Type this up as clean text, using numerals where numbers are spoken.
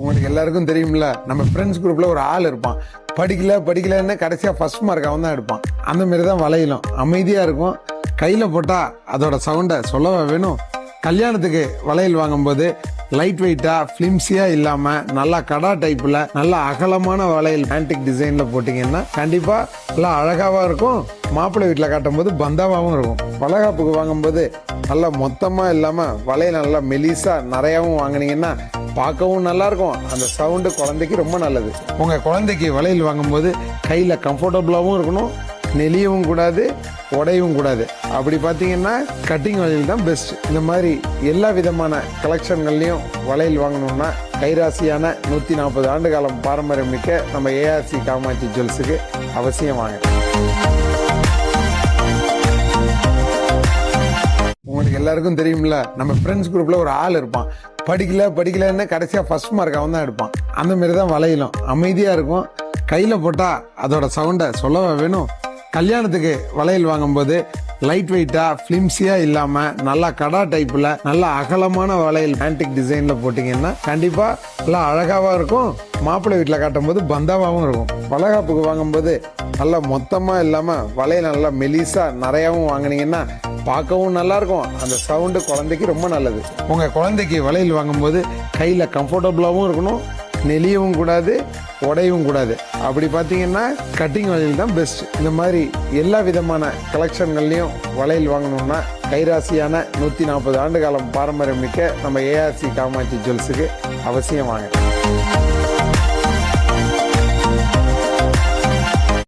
உங்களுக்கு எல்லாருக்கும் தெரியும்ல, நம்ம ஃப்ரெண்ட்ஸ் குரூப்ல ஒரு ஆள் இருப்பான். படிக்கலன்னு கடைசியா ஃபர்ஸ்ட் மார்க் அவன் தான் எடுப்பான். அந்த மாதிரி தான் வளையலும் அமைதியா இருக்கும். கையில போட்டா அதோட சவுண்டை சொல்லவா வேணும். கல்யாணத்துக்கு வளையல் வாங்கும்போது லைட் வெயிட்டா ஃபிலிம்ஸியா இல்லாம நல்லா கடா டைப்ல நல்ல அகலமான வளையல் ஆன்டிக் டிசைன்ல போட்டீங்கன்னா கண்டிப்பா நல்லா அழகாவா இருக்கும். மாப்பிள்ளை வீட்டுல காட்டும் போது பந்தாவாவும் இருக்கும். வளகாப்புக்கு வாங்கும்போது நல்லா மொத்தமா இல்லாம வளையல் நல்லா மெலிசா நிறையாவும் வாங்கினீங்கன்னா பார்க்கவும் நல்லா இருக்கும். அந்த சவுண்டு குழந்தைக்கு ரொம்ப நல்லது. உங்க குழந்தைக்கு வளையல் வாங்கும்போது கையில கம்ஃபர்டபுளாகவும் இருக்கணும், நெளியவும் கூடாது, உடையவும் கூடாது. அப்படி பார்த்தீங்கன்னா கட்டிங் வளையல் தான் பெஸ்ட். இந்த மாதிரி எல்லா விதமான கலெக்ஷன்கள்லையும் வளையல் வாங்கணும்னா கைராசியான 140 ஆண்டு காலம் பாரம்பரியம் மிக்க நம்ம ஏஆர்சி காமாட்சி ஜுவல்ஸுக்கு அவசியம் வாங்க. உங்களுக்கு எல்லாருக்கும் தெரியும்ல, நம்ம ஃப்ரெண்ட்ஸ் குரூப்ல ஒரு ஆள் இருப்பான். படிக்கலன்னு கடைசியா ஃபர்ஸ்ட் மார்க் அவன் தான் எடுப்பான். அந்த மாதிரி தான் வளையலும் அமைதியா இருக்கும். கையில போட்டா அதோட சவுண்டை சொல்லவா வேணும். கல்யாணத்துக்கு வளையல் வாங்கும்போது லைட் வெயிட்டா ஃபிலிம்ஸியா இல்லாம நல்லா கடா டைப்ல நல்ல அகலமான வளையல் ஆன்டிக் டிசைன்ல போட்டீங்கன்னா கண்டிப்பா நல்லா அழகாவா இருக்கும். மாப்பிள்ளை வீட்டுல காட்டும் போது பந்தாவாவும் இருக்கும். வளகாப்புக்கு வாங்கும்போது நல்லா மொத்தமா இல்லாம வளையல் நல்லா மெலிசா நிறையாவும் வாங்கினீங்கன்னா பார்க்கவும் நல்லா இருக்கும். அந்த சவுண்டு குழந்தைக்கு ரொம்ப நல்லது. உங்க குழந்தைக்கு வளையல் வாங்கும்போது கையில கம்ஃபர்டபுளாகவும் இருக்கணும், நெளியவும் கூடாது, உடையவும் கூடாது. அப்படி பார்த்தீங்கன்னா கட்டிங் வளையல் தான் பெஸ்ட். இந்த மாதிரி எல்லா விதமான கலெக்ஷன்கள்லையும் வளையல் வாங்கணும்னா கைராசியான 140 ஆண்டு காலம் பாரம்பரியம் மிக்க நம்ம ஏஆர்சி காமாட்சி ஜுவல்ஸுக்கு அவசியம் வாங்க.